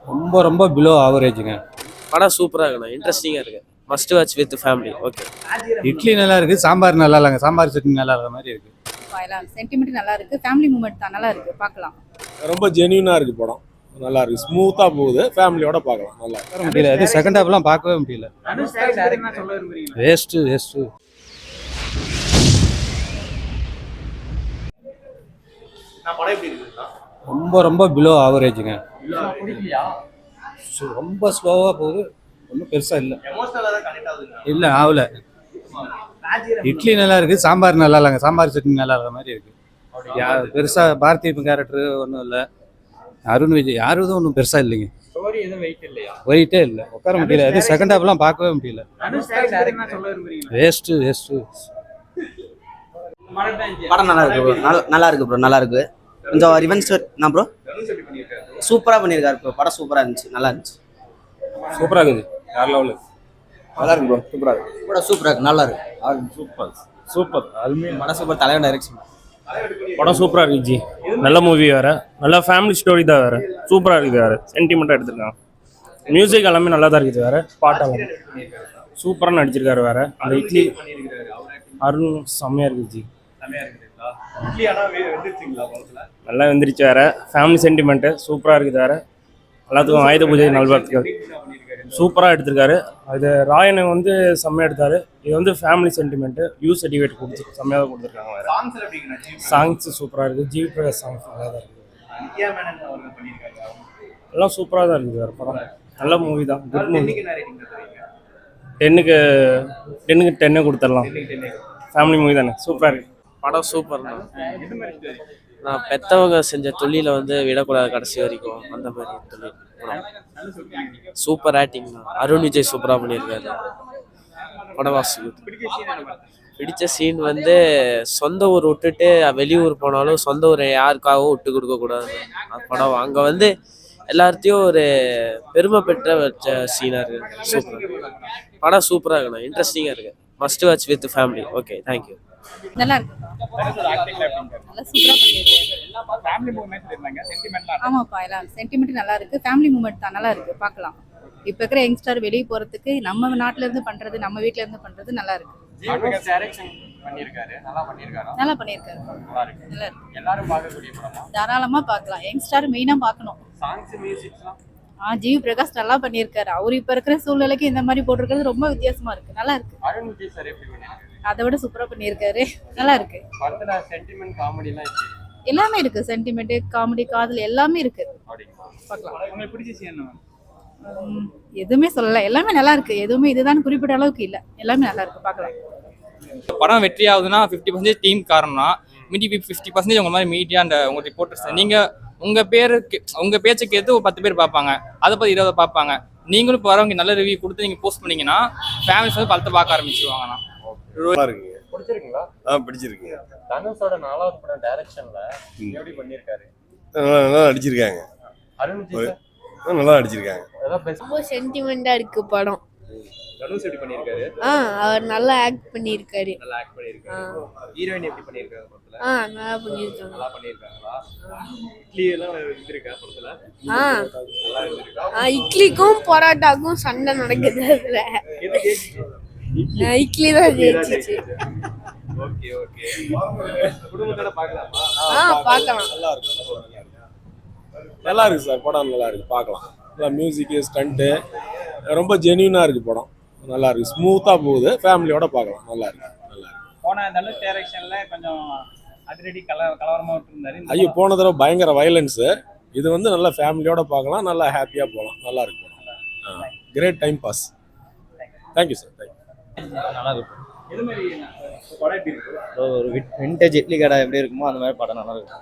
ரொம்ப ரொம்ப பிலோ ஆவரேஜுங்க. படம் சூப்பராக இருக்குண்ணா, இன்ட்ரெஸ்டிங்காக இருக்குது. Must watch with family. Okay. Idli நல்லா இருக்கு, சாம்பார் நல்லா இல்லைங்க. சாம்பார் சட்னி நல்லா இருக்கிற மாதிரி இருக்கு. சென்டிமெண்ட் நல்லா இருக்கு, ஃபேமிலி மூமெண்ட் தான், நல்லா இருக்கு, பார்க்கலாம். ரொம்ப ஜென்யூனா இருக்கு படம். நல்லா இருக்கு, ஸ்மூத்தா போகுது, ஃபேமிலியோட பார்க்கலாம். நல்லா உட்கார முடியல, அது செகண்ட் ஹாஃப்லாம் பார்க்கவே முடியல. Waste waste. ரொம்ப ரொம்ப பிலோ ஆவரேஜுங்க. ரொம்ப ஸ்லோவாக போகுது, ஒன்றும் பெருசாக இல்லை. இல்லை ஆகல. இட்லி நல்லா இருக்கு, சாம்பார் நல்லா இல்லைங்க. சாம்பார் சட்னி நல்லா இருக்கிற மாதிரி இருக்கு. பெருசாக பாரதி கேரக்டர் ஒன்றும் இல்லை. அருண் விஜய் யாரும் ஒன்றும் பெருசாக இல்லைங்க. வெயிட்டே இல்லை, உட்கார முடியல, அது செகண்ட் ஹாஃப்லாம் பார்க்கவே முடியல. Waste waste. படம் நல்லா இருக்கு ப்ரோ, நல்லா இருக்கு ப்ரோ, நல்லா இருக்கு. கொஞ்சம் ரிவென்ஸ் நான் ப்ரோ சூப்பராக பண்ணியிருக்காரு ப்ரோ. படம் சூப்பராக இருந்துச்சு, நல்லா இருந்துச்சு. சூப்பராக இருக்குது, வேற லெவலு. நல்லா இருக்கு ப்ரோ, சூப்பராக இருக்கு. படம் சூப்பராக இருக்கு, நல்லா இருக்கு. சூப்பர் சூப்பர், அதுமே படம் சூப்பர். தலைவர் டைரக்ஷன் படம் சூப்பராக இருக்கு ஜி. நல்ல மூவி வேறு, நல்ல ஃபேமிலி ஸ்டோரி தான் வேறு. சூப்பராக இருக்குது வேறு, சென்டிமெண்ட்டாக எடுத்துருக்காங்க. மியூசிக் எல்லாமே நல்லா தான் இருக்குது வேறு. பாட்டெல்லாம் சூப்பராக நடிச்சிருக்காரு வேறு. அந்த இட்லி அருண் செம்மையாக இருக்குது ஜி. நல்லா வெந்துருச்சு வேறு. ஃபேமிலி சென்டிமெண்ட்டு சூப்பராக இருக்குது வேறு. எல்லாத்துக்கும் ஆயுத பூஜை நல்வாழ்த்துக்கள். சூப்பராக எடுத்திருக்காரு. அது ராயனை வந்து செம்மையாக எடுத்தார். இது வந்து ஃபேமிலி சென்டிமெண்ட்டு, யூ சர்டிஃபிகேட் கொடுத்து செம்மையாக தான் கொடுத்துருக்காங்க வேறு. சாங்ஸு சூப்பராக இருக்குது. ஜிவி பிரகாஷ் சாங்ஸ் நல்லா தான் இருக்குது. எல்லாம் சூப்பராக தான் இருக்குது வேறு. படம் நல்ல மூவி தான், குட் மூவி. 10க்கு 10 கொடுத்துடலாம். ஃபேமிலி மூவி தானே, சூப்பராக இருக்குது. படம் சூப்பர் தான். நான் பெற்றவங்க செஞ்ச தொழிலை வந்து விடக்கூடாது கடைசி வரைக்கும், அந்த மாதிரி தொழில் படம். சூப்பர் ஆக்டிங் தான். அருண் விஜய் சூப்பராக பண்ணியிருக்காரு. படம் வாசி பிடிச்ச சீன் வந்து சொந்த ஊர் விட்டுட்டு வெளியூர் போனாலும் சொந்த ஊரை யாருக்காகவும் விட்டு கொடுக்கக்கூடாது. படம் அங்கே வந்து எல்லாத்தையும் ஒரு பெருமை பெற்ற வச்ச சீனாக இருக்குது. சூப்பர். படம் சூப்பராக இருக்குண்ணா, இன்ட்ரெஸ்டிங்காக இருக்குது. Must watch with family. Okay, thank you. நல்லா இருக்கு, நல்லா சூப்பரா பண்ணிருக்காங்க. ஆமாப்பா, எல்லாம் சென்டிமெண்ட் நல்லா இருக்கு, ஃபேமிலி மூமெண்ட் தான், நல்லா இருக்கு, பார்க்கலாம். இப்ப இருக்கிற யங்ஸ்டர் வெளியே போறதுக்கு நம்ம நாட்டுல இருந்து பண்றது, நம்ம வீட்ல இருந்து பண்றது நல்லா இருக்கு. நல்லா பண்ணிருக்காரு. நல்லா இருக்கு, தாராளமா பார்க்கலாம். யங்ஸ்டர் மெயினா பார்க்கணும். ஜிவி பிரகாஷ் நல்லா பண்ணியிருக்காரு. அவரு இப்ப இருக்கிற சூழ்நிலைக்கு இந்த மாதிரி போட்டிருக்கிறது ரொம்ப வித்தியாசமா இருக்கு, நல்லா இருக்கு. அதை விட சூப்பரா பண்ணியிருக்காரு, நல்லா இருக்கு. எல்லாமே இருக்கு, சென்டிமெண்ட், காமெடி, காதல் எல்லாமே இருக்கு. எதுவுமே சொல்லல, எல்லாமே நல்லா இருக்கு. எதுவுமே இதுதான் குறிப்பிட்ட அளவுக்கு இல்ல, எல்லாமே நல்லா இருக்கு, பார்க்கலாம். படம் வெற்றி ஆகுதுன்னா 50% டீம் காரணம். மீதி 50% உங்க மாதிரி மீடியா அந்த உங்க ரிப்போர்ட்டர்ஸ். நீங்க உங்க பேச்சுக்கு எடுத்து ஒரு 10 பேர் பார்ப்பாங்க, அதை பத்தி 20 பார்ப்பாங்க. நீங்களும் இப்போ வரவங்க நல்ல ரிவ்யூ கொடுத்து நீங்க போஸ்ட் பண்ணீங்கன்னா ஃபேமிலிஸ் வந்து படத்தை பார்க்க ஆரம்பிச்சுவாங்கண்ணா. பிடிச்சிருக்கீங்களா? பிடிச்சிருக்கீங்க. தனுஷோட 4வது படம் டைரக்ஷன்ல எப்படி பண்ணிருக்காரு? நல்லா அடிச்சிருக்காங்க. அருண் விஜய் நல்லா அடிச்சிருக்காங்க. ரொம்ப சென்டிமெண்டா இருக்கு படம். தனுஷ் எப்படி பண்ணிருக்காரு? அவர் நல்லா ஆக்ட் பண்ணிருக்காரு. நல்லா ஆக்ட் பண்ணிருக்காரு. ஹீரோயின் எப்படி பண்ணிருக்காங்க படத்துல? நல்லா பண்ணிருக்காங்க. நல்லா பண்ணிருக்காங்களா? இட்லி எல்லாம் இருந்திருக்கா படத்துல? நல்லா இருந்திருக்கா? இட்லிக்கும் பரோட்டாக்கும் சண்டை நடக்குது அதுல. இட்லி தான் ஜெயிச்சிச்சு. Okay okay. குடும்பத்தோட பார்க்கலாமா? பார்க்கலாம். நல்லா இருக்கு சார், படம் நல்லா இருக்கு, பார்க்கலாம். நல்லா மியூசிக், ஸ்டண்ட்டு ரொம்ப ஜென்யூனா இருக்கு படம். நல்லா இருக்கு, ஸ்மூத்தா போகுது, ஃபேமிலியோட பார்க்கலாம். நல்லா இருக்கு, நல்லா இருக்கு. போன தனுஷ் டைரக்ஷன்ல கொஞ்சம் அதிரடி கலவரமா விட்டுருந்தாரு. ஐயோ, போன தடவை பயங்கர வயலன்ஸு. இது வந்து நல்லா ஃபேமிலியோட பார்க்கலாம், நல்லா ஹாப்பியா போகலாம். நல்லா இருக்கு படம். Great time boss. Thank you sir, thank you. நல்லா இருக்கு. எது மாதிரி படம் எப்படி இருக்கு? ஒரு விண்டேஜ் இட்லி கடை எப்படி இருக்குமோ அந்த மாதிரி படம் நல்லா இருக்கு.